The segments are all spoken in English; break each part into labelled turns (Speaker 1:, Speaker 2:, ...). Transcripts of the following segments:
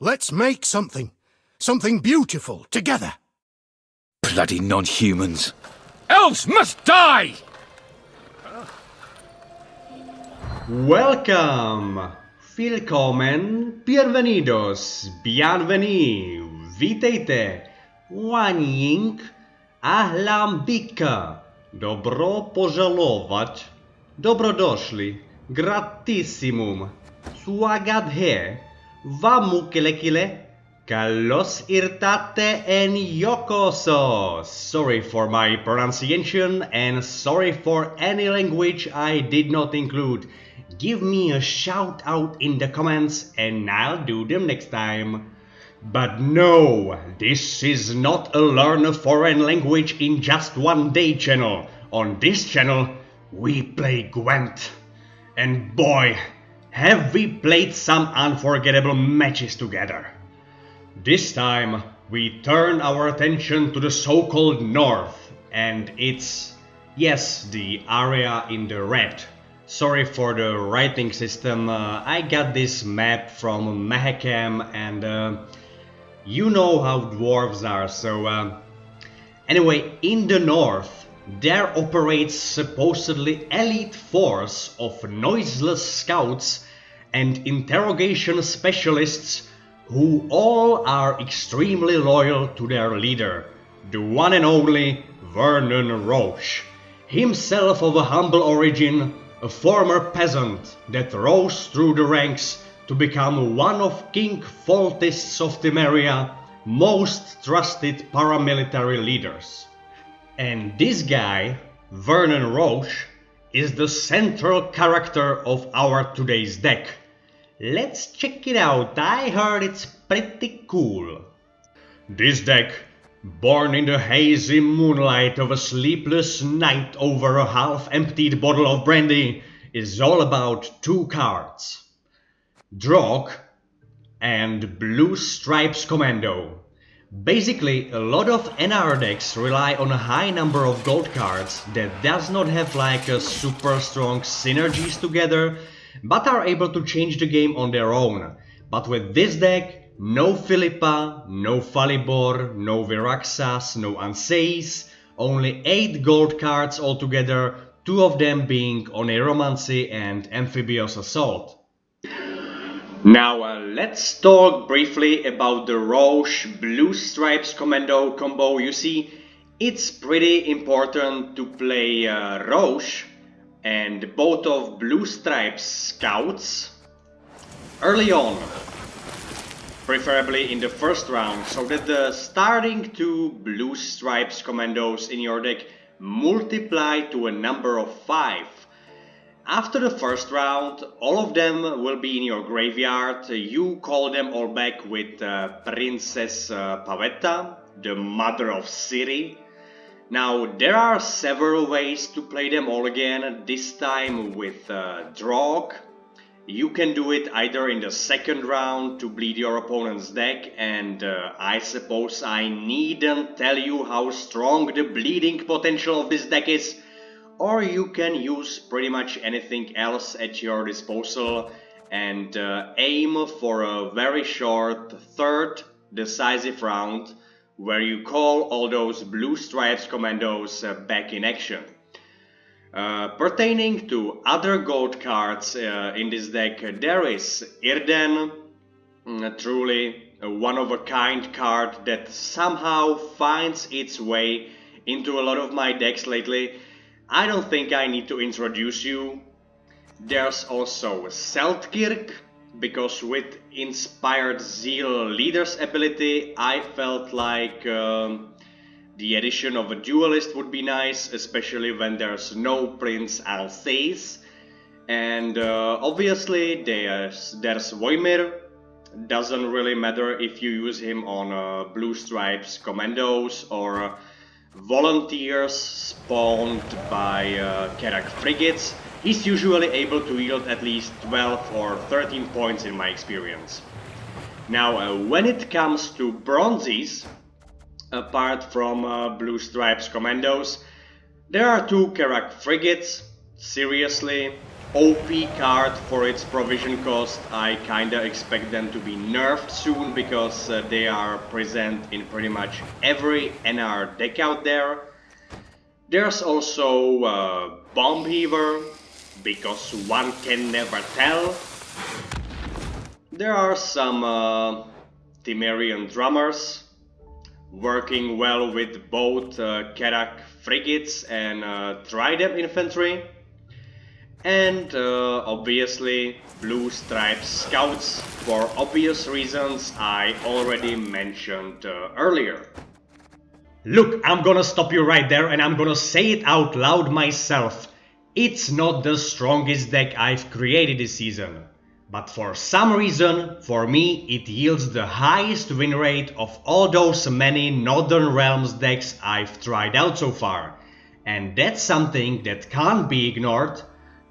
Speaker 1: Let's make something. Something beautiful, together.
Speaker 2: Bloody non-humans. Elves must die!
Speaker 3: Welcome! Willkommen, bienvenidos, bienvenue, vítejte, waning, ahlam bika, dobro požalovat, dobrodošli, gratissimum, swagadhe, vamukilekile, kalos irtate en yokoso. Sorry for my pronunciation and sorry for any language I did not include. Give me a shout out in the comments and I'll do them next time. But no, this is not a learn a foreign language in just one day channel. On this channel, we play Gwent. And boy, have we played some unforgettable matches together. This time, we turn our attention to the so-called North, and it's, yes, the area in the red. Sorry for the writing system, I got this map from Mahakam and you know how dwarves are, so anyway, in the north there operates supposedly elite force of noiseless scouts and interrogation specialists who all are extremely loyal to their leader, the one and only Vernon Roche, himself of a humble origin, a former peasant that rose through the ranks to become one of King Foltest's of Temeria most trusted paramilitary leaders. And this guy, Vernon Roche, is the central character of our today's deck. Let's check it out, I heard it's pretty cool. This deck, born in the hazy moonlight of a sleepless night over a half-emptied bottle of brandy, is all about two cards. Drog and Blue Stripes Commando. Basically, a lot of NR decks rely on a high number of gold cards that does not have like a super strong synergies together, but are able to change the game on their own. But with this deck, no Philippa, no Falibor, no Viraxas, no Anseis, only 8 gold cards altogether, 2 of them being Oneromancy and Amphibious Assault. Now let's talk briefly about the Roche Blue Stripes Commando combo. You see, it's pretty important to play Roche and both of Blue Stripes Scouts early on, preferably in the first round, so that the starting 2 Blue Stripes Commandos in your deck multiply to a number of 5. After the first round, all of them will be in your graveyard. You call them all back with Princess Pavetta, the mother of Ciri. Now, there are several ways to play them all again, this time with Drog. You can do it either in the second round to bleed your opponent's deck, and I suppose I needn't tell you how strong the bleeding potential of this deck is, or you can use pretty much anything else at your disposal and aim for a very short third decisive round where you call all those Blue Stripes Commandos back in action. Pertaining to other gold cards in this deck, there is Irden, truly a one-of-a-kind card that somehow finds its way into a lot of my decks lately. I don't think I need to introduce you. There's also Seltkirk, because with Inspired Zeal Leader's ability, I felt like the addition of a duelist would be nice, especially when there's no Prince Alsace. And obviously there's Voimir. Doesn't really matter if you use him on Blue Stripes Commandos or volunteers spawned by Karak frigates. He's usually able to yield at least 12 or 13 points in my experience. Now, when it comes to bronzes, apart from Blue Stripes Commandos, there are 2 Karak frigates. Seriously, OP card for its provision cost. I kinda expect them to be nerfed soon because they are present in pretty much every NR deck out there. There's also Bomb Heaver, because one can never tell. There are some Temerian drummers, working well with both Kerak frigates and Trident infantry. And obviously Blue Stripes scouts, for obvious reasons I already mentioned earlier. Look, I'm gonna stop you right there and I'm gonna say it out loud myself. It's not the strongest deck I've created this season. But for some reason, for me, it yields the highest win rate of all those many Northern Realms decks I've tried out so far. And that's something that can't be ignored.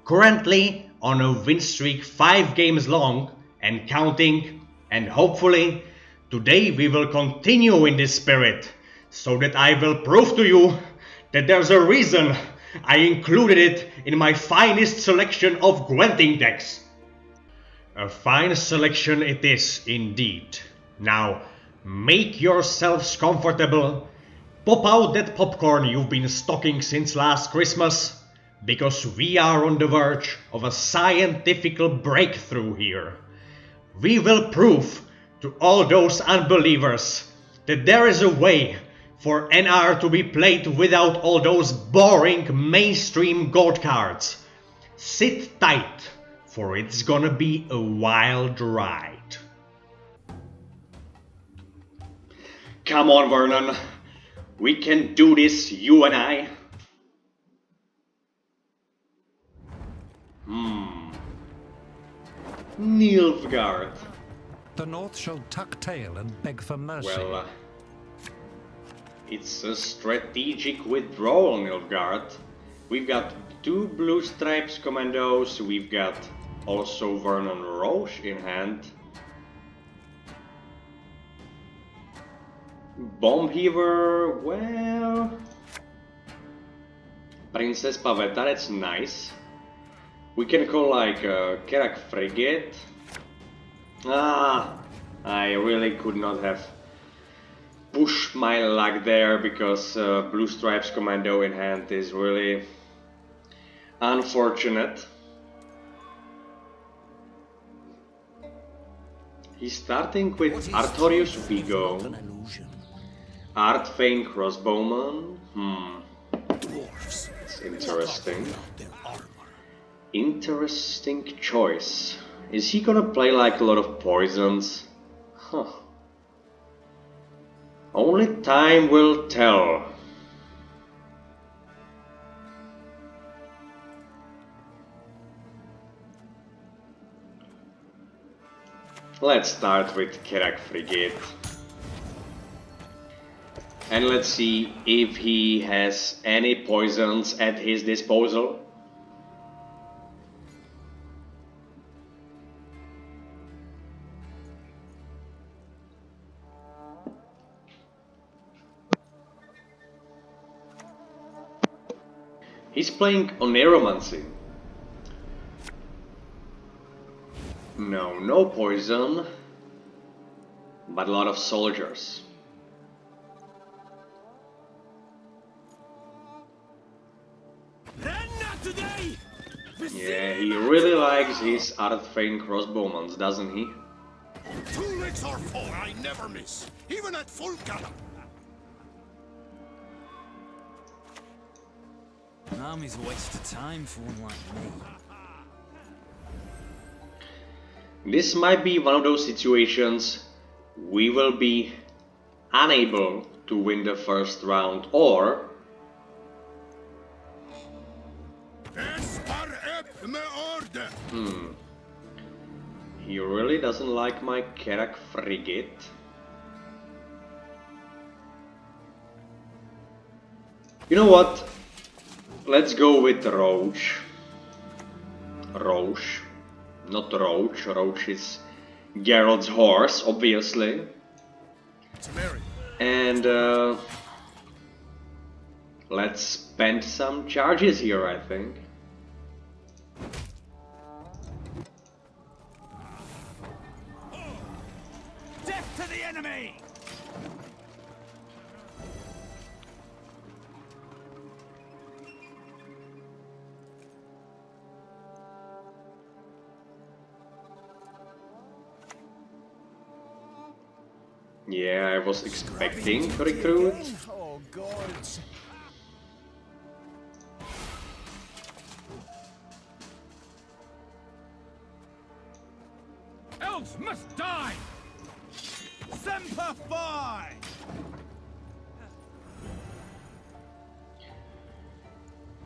Speaker 3: Currently on a win streak 5 games long and counting, and hopefully today we will continue in this spirit, so that I will prove to you that there's a reason I included it in my finest selection of Gwenting decks. A fine selection it is indeed. Now, make yourselves comfortable, pop out that popcorn you've been stocking since last Christmas, because we are on the verge of a scientific breakthrough here. We will prove to all those unbelievers that there is a way for NR to be played without all those boring mainstream gold cards. Sit tight, for it's gonna be a wild ride. Come on, Vernon. We can do this, you and I. Nilfgaard.
Speaker 4: The North shall tuck tail and beg for mercy.
Speaker 3: Well, it's a strategic withdrawal, Nilfgaard. We've got 2 Blue Stripes commandos, we've got also Vernon Roche in hand. Bomb Heaver, well... Princess Pavetta, that's nice. We can call like a Kerak frigate. I really could not have pushed my luck there, because Blue Stripes commando in hand is really unfortunate. He's starting with Artorius Vigo, Artfane Crossbowman. It's interesting. Interesting choice. Is he gonna play like a lot of poisons? Huh. Only time will tell. Let's start with Kerak Frigate. And let's see if he has any poisons at his disposal. He's playing Oneromancy. No poison, but a lot of soldiers. Yeah, he really likes his Artfane Crossbowmans, doesn't he?
Speaker 1: 2 legs or 4, I never miss, even at full gallop.
Speaker 5: An army's a waste of time for one like me.
Speaker 3: This might be one of those situations we will be unable to win the first round, or he really doesn't like my Kerak frigate. You know what? Let's go with Roche. Roche. Not Roach. Roach is Geralt's horse, obviously. And let's spend some charges here, I think.
Speaker 5: Death to the enemy!
Speaker 3: Yeah, I was expecting to recruit.
Speaker 5: Oh, gods.
Speaker 2: Elves must die!
Speaker 5: Semper Fi!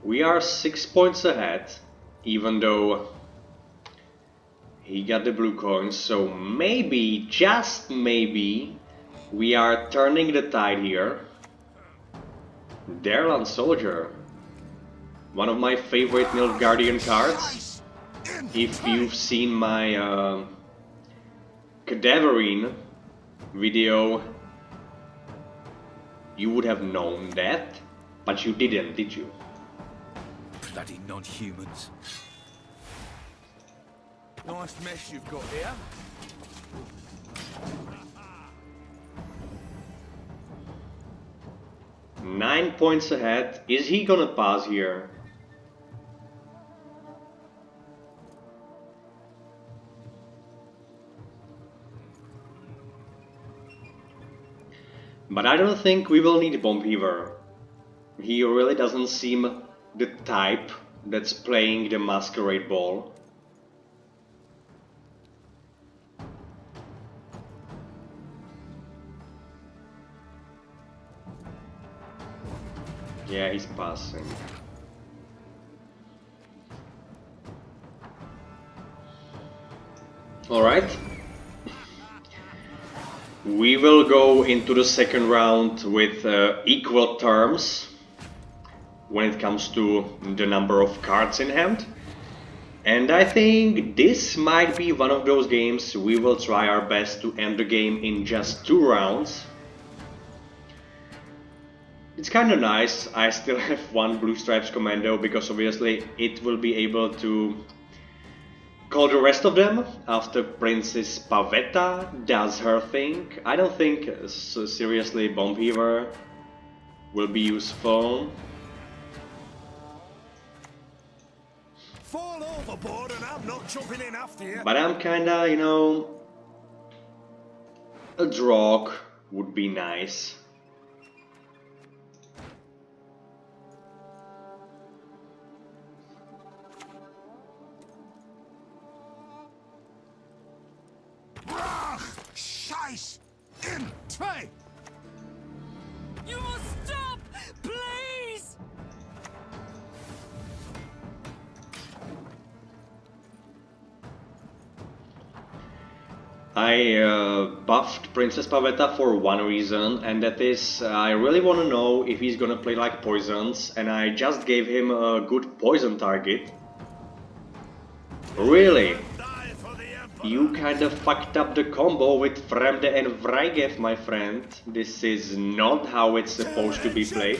Speaker 3: We are 6 points ahead, even though he got the blue coins, so maybe, just maybe, we are turning the tide here. Derland Soldier, one of my favorite Nilfgaardian cards. If you've seen my Cadaverine video, you would have known that, but you didn't, did you?
Speaker 2: Bloody non-humans.
Speaker 5: Nice mess you've got here.
Speaker 3: Nine points ahead. Is he gonna pass here? But I don't think we will need Bomb Heaver. He really doesn't seem the type that's playing the Masquerade Ball. Yeah, he's passing. Alright. We will go into the second round with equal terms when it comes to the number of cards in hand. And I think this might be one of those games we will try our best to end the game in just 2 rounds. It's kinda nice, I still have 1 Blue Stripes Commando because obviously it will be able to call the rest of them after Princess Pavetta does her thing. I don't think seriously Bomb Heaver will be useful.
Speaker 1: Fall overboard and I'm not jumping in after you.
Speaker 3: But I'm kinda, you know, a Drog would be nice.
Speaker 1: Scheiß! In! 2!
Speaker 6: You must stop! Please!
Speaker 3: I buffed Princess Pavetta for one reason, and that is I really want to know if he's gonna play like poisons, and I just gave him a good poison target. Really?
Speaker 1: Die for the Emperor!
Speaker 3: You kind of fucked up the combo with Fremde and Vrygev, my friend. This is not how it's supposed to be played.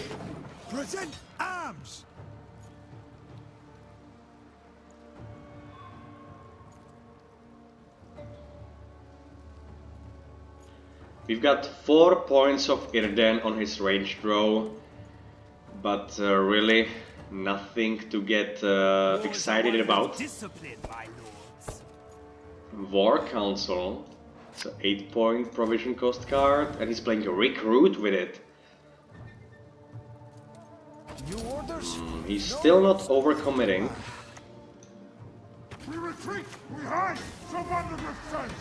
Speaker 1: Present arms!
Speaker 3: We've got 4 points of Irden on his range throw, but really nothing to get excited about.
Speaker 5: Discipline, my lords.
Speaker 3: War Council, it's an 8-point provision cost card, and he's playing a Recruit with it.
Speaker 5: New orders?
Speaker 3: He's still not overcommitting.
Speaker 1: We retreat! We hide! Surrender the sense!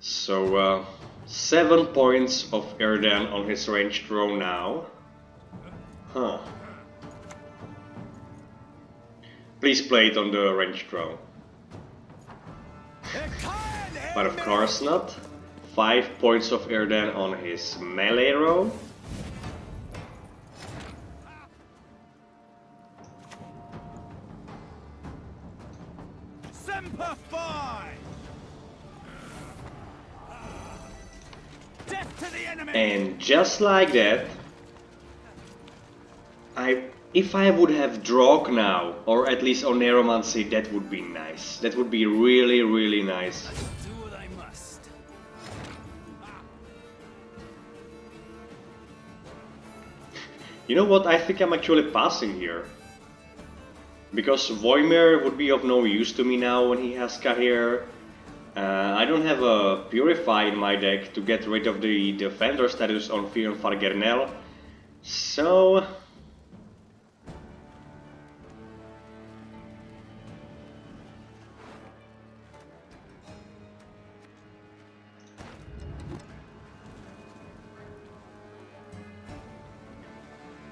Speaker 3: So 7 points of Irden on his range throw now. Huh. Please play it on the range throw. But of course not. 5 points of Irden on his melee row.
Speaker 5: Semper Fi! Death to the enemy!
Speaker 3: And just like that, If I would have Drog now, or at least on Neuromancy, that would be nice. That would be really, really nice.
Speaker 5: Do what I must.
Speaker 3: You know what? I think I'm actually passing here. Because Voimir would be of no use to me now when he has Kahir. I don't have a Purify in my deck to get rid of the Defender status on Fear and Fargernel. So...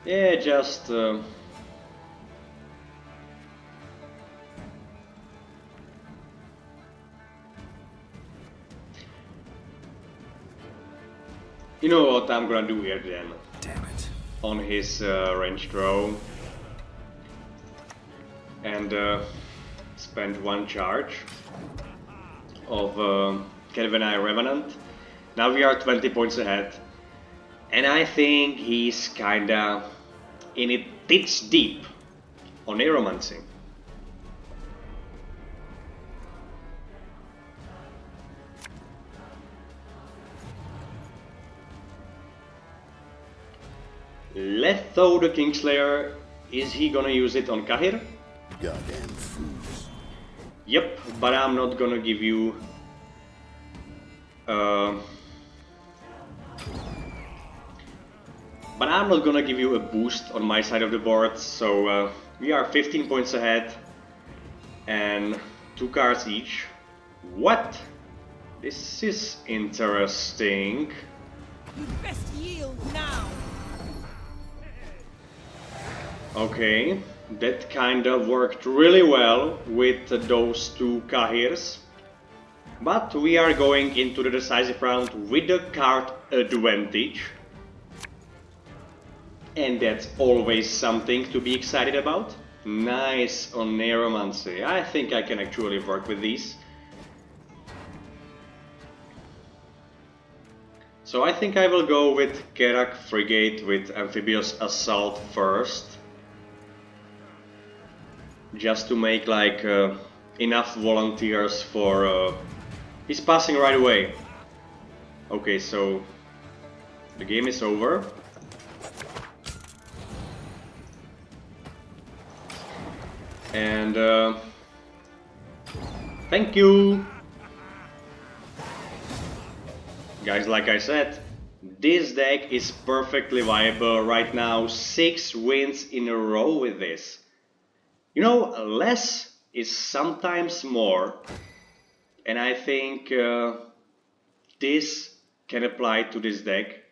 Speaker 3: yeah, just... you know what I'm gonna do here then.
Speaker 2: Damn it.
Speaker 3: On his range throw. And spend one charge of Kelvini Revenant. Now we are 20 points ahead. And I think he's kinda in it ditch deep on Aeromancy. Letho the Kingslayer, is he gonna use it on Kahir?
Speaker 1: Goddamn fools.
Speaker 3: Yep, but I'm not gonna give you but I'm not gonna give you a boost on my side of the board, so we are 15 points ahead and 2 cards each. What? This is interesting.
Speaker 6: You best yield now.
Speaker 3: Okay, that kinda worked really well with those 2 Kahirs. But we are going into the decisive round with the card advantage. And that's always something to be excited about. Nice on Neuromancy. I think I can actually work with these. So I think I will go with Kerak Frigate with Amphibious Assault first. Just to make like enough volunteers for... he's passing right away. Okay, so the game is over. And thank you! Guys, like I said, this deck is perfectly viable right now. 6 wins in a row with this. You know, less is sometimes more. And I think this can apply to this deck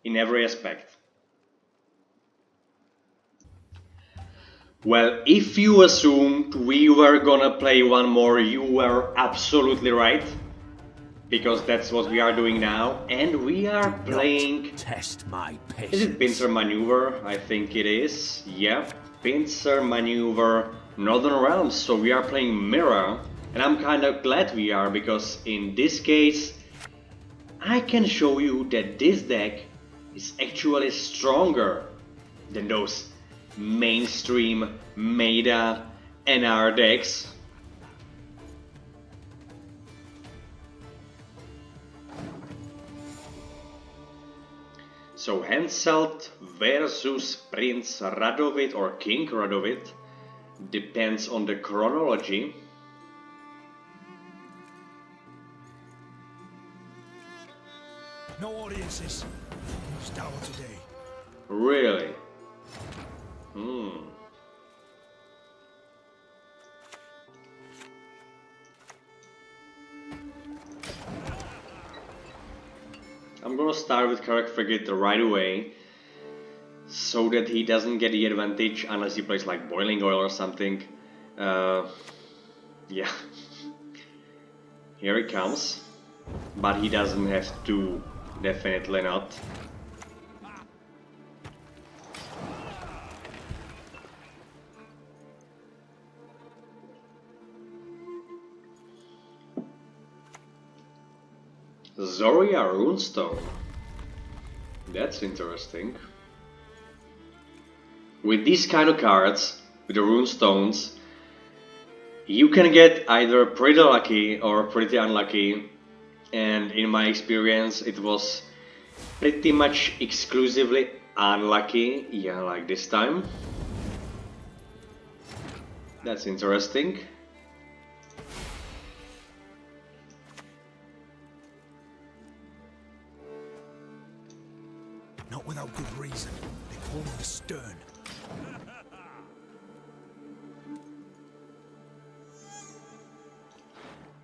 Speaker 3: in every aspect. Well, if you assumed we were gonna play one more, you were absolutely right. Because that's what we are doing now. And we are playing...
Speaker 2: Test my patience.
Speaker 3: Is it Pincer Maneuver? I think it is. Yep, Pincer Maneuver Northern Realms. So we are playing Mirror. And I'm kinda glad we are, because in this case I can show you that this deck is actually stronger than those mainstream meta NR decks. So Henselt versus Prince Radovid or King Radovid depends on the chronology.
Speaker 5: No audiences. Start today.
Speaker 3: Really? I'm gonna start with Kerak Frigate right away, so that he doesn't get the advantage unless he plays like Boiling Oil or something. Yeah. Here he comes. But he doesn't have to, definitely not. Zoria Runestone. That's interesting. with these kind of cards, with the rune stones, you can get either pretty lucky or pretty unlucky, and in my experience it was pretty much exclusively unlucky, yeah, like this time. That's interesting.
Speaker 5: Not without good reason. They call him the Stern.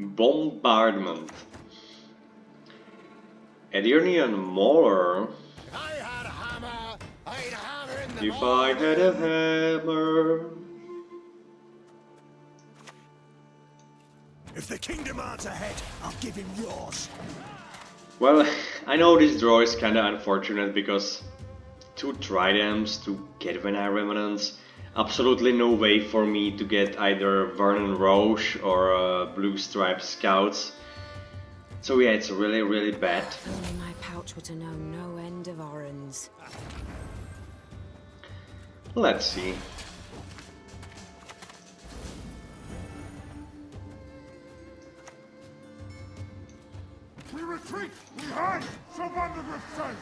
Speaker 3: Bombardment. Edirnian Mauler.
Speaker 1: I had a hammer. I'd hammer in the
Speaker 3: If I had a hammer.
Speaker 5: If the king demands a head, I'll give him yours.
Speaker 3: Well, I know this draw is kinda unfortunate because 2 tridents to get Venai Remnants, absolutely no way for me to get either Vernon Roche or Blue Stripe Scouts. So yeah, it's really bad.
Speaker 7: Only my pouch were to know no end of orans.
Speaker 3: Let's see.
Speaker 1: We retreat! We hide! So Vandergriff says!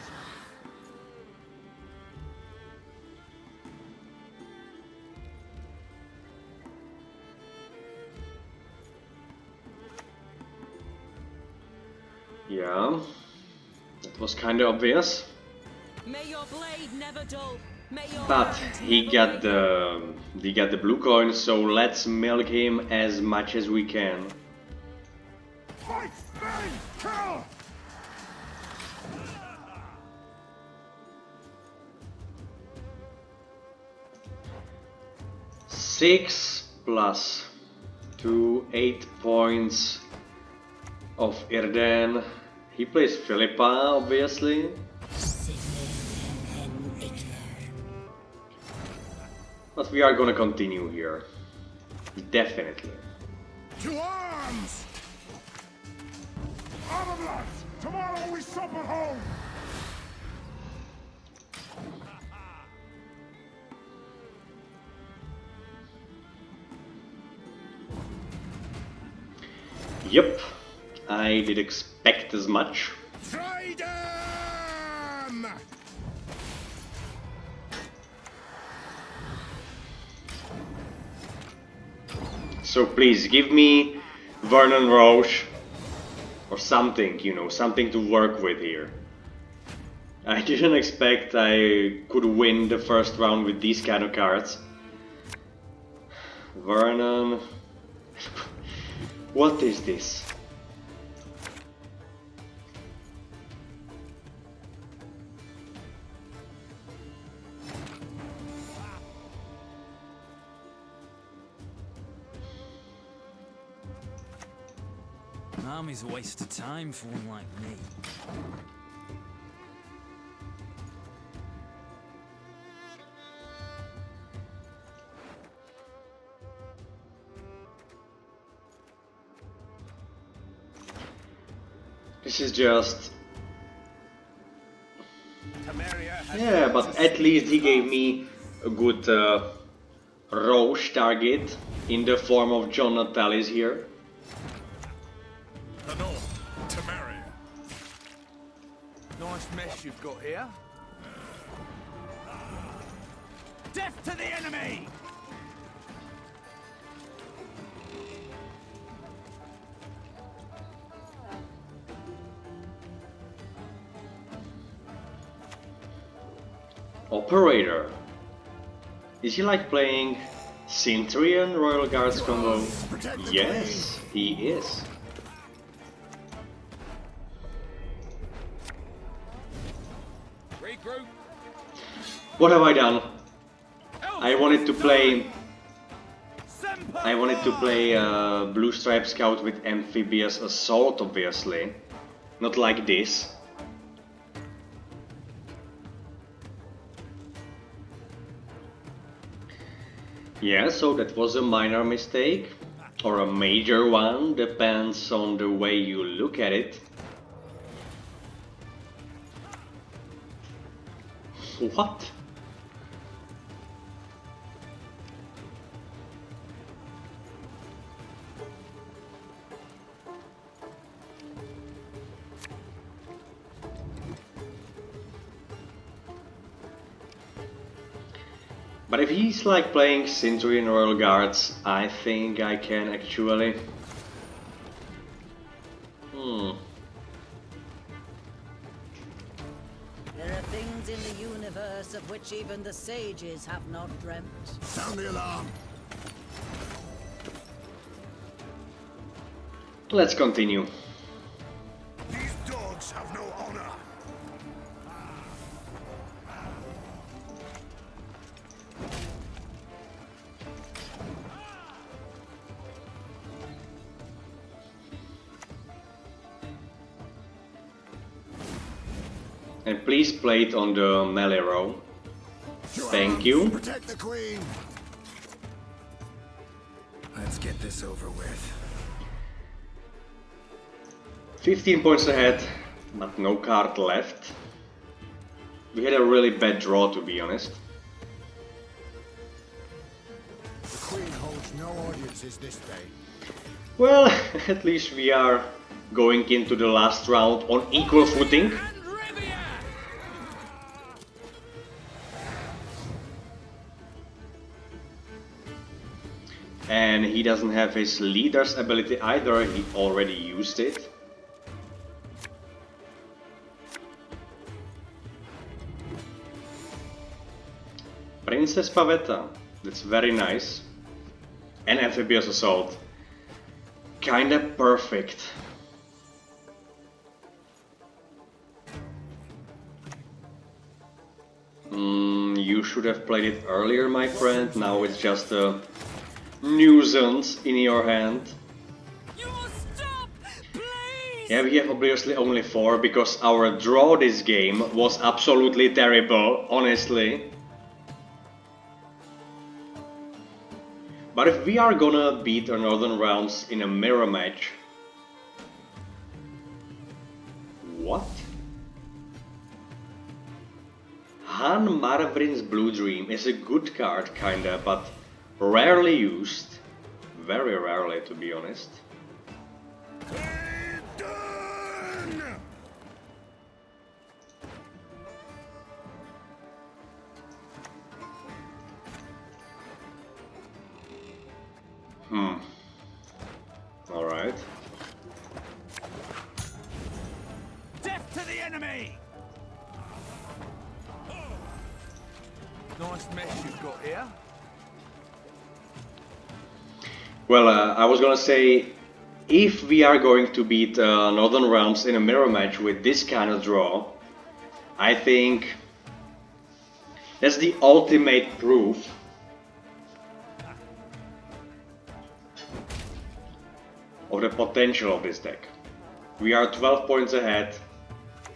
Speaker 3: Yeah, that was kinda obvious.
Speaker 6: May your blade never dull. May your
Speaker 3: But
Speaker 6: hand
Speaker 3: he
Speaker 6: never
Speaker 3: got
Speaker 6: wither.
Speaker 3: the blue coin, so let's milk him as much as we can.
Speaker 1: Fight! Slay! Kill!
Speaker 3: Six plus 2, 8 points of Irden. He plays Philippa, obviously. But we are gonna continue here. Definitely.
Speaker 1: To arms! Armor lads! Tomorrow we sup at home!
Speaker 3: Yep, I did expect as much.
Speaker 1: Try them!
Speaker 3: So please give me Vernon Roche or something, you know, something to work with here. I didn't expect I could win the first round with these kind of cards. Vernon... What is this?
Speaker 8: An army's a waste of time for one like me.
Speaker 3: This is just... Yeah, but at least he gave me a good Roche target in the form of John Natalis here.
Speaker 1: The north, Temeria.
Speaker 5: Nice mess you've got here. Death to the enemy!
Speaker 3: Operator. Is he like playing Centurion Royal Guards combo? Yes, he is.
Speaker 1: Regroup.
Speaker 3: What have I done? I wanted to play Blue Stripe Scout with Amphibious Assault, obviously. Not like this. Yeah, so that was a minor mistake. Or a major one, depends on the way you look at it. What? But if he's like playing Centurion Royal Guards, I think I can actually...
Speaker 9: There are things in the universe of which even the sages have not dreamt.
Speaker 1: Sound the alarm.
Speaker 3: Let's continue.
Speaker 1: These dogs have no honor.
Speaker 3: And please play it on the melee row. Thank you.
Speaker 1: Protect the queen.
Speaker 5: Let's get this over with.
Speaker 3: 15 points ahead, but no card left. We had a really bad draw, to be honest.
Speaker 1: The queen holds no audiences this day.
Speaker 3: Well, at least we are going into the last round on equal footing. And he doesn't have his leader's ability either, he already used it. Princess Pavetta, that's very nice. And Amphibious Assault. Kinda perfect. You should have played it earlier, my friend. Now it's just a nuisance in your hand.
Speaker 6: You must stop! Please!
Speaker 3: Yeah, we have obviously only 4 because our draw this game was absolutely terrible, honestly. But if we are gonna beat the Northern Realms in a mirror match... What? Han Marvrin's Blue Dream is a good card, kinda, but rarely used. Very rarely, to be honest. Alright.
Speaker 5: Death to the enemy! Nice mess you've got here.
Speaker 3: Well, I was gonna say, if we are going to beat Northern Realms in a mirror match with this kind of draw, I think that's the ultimate proof of the potential of this deck. We are 12 points ahead,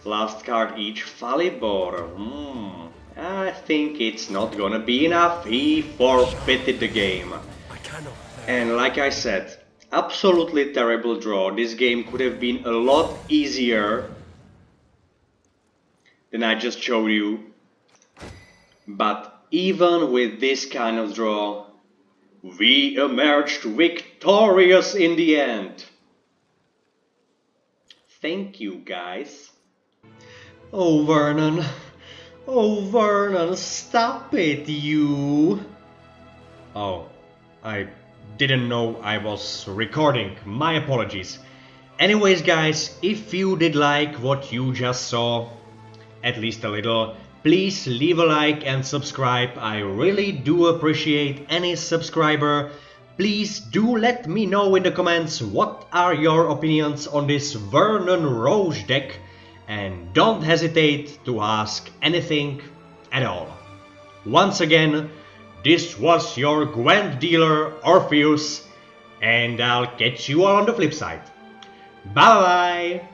Speaker 3: last card each. Falibor, I think it's not gonna be enough. He forfeited the game. And like I said, absolutely terrible draw. This game could have been a lot easier than I just showed you. But even with this kind of draw, we emerged victorious in the end. Thank you, guys. Oh, Vernon. Oh, Vernon, stop it, you. Oh, I didn't know I was recording. My apologies. Anyways, guys, if you did like what you just saw, at least a little, please leave a like and subscribe. I really do appreciate any subscriber. Please do let me know in the comments what are your opinions on this Vernon Roche deck, and don't hesitate to ask anything at all. Once again, this was your Gwent dealer Orpheus, and I'll catch you all on the flip side. Bye bye!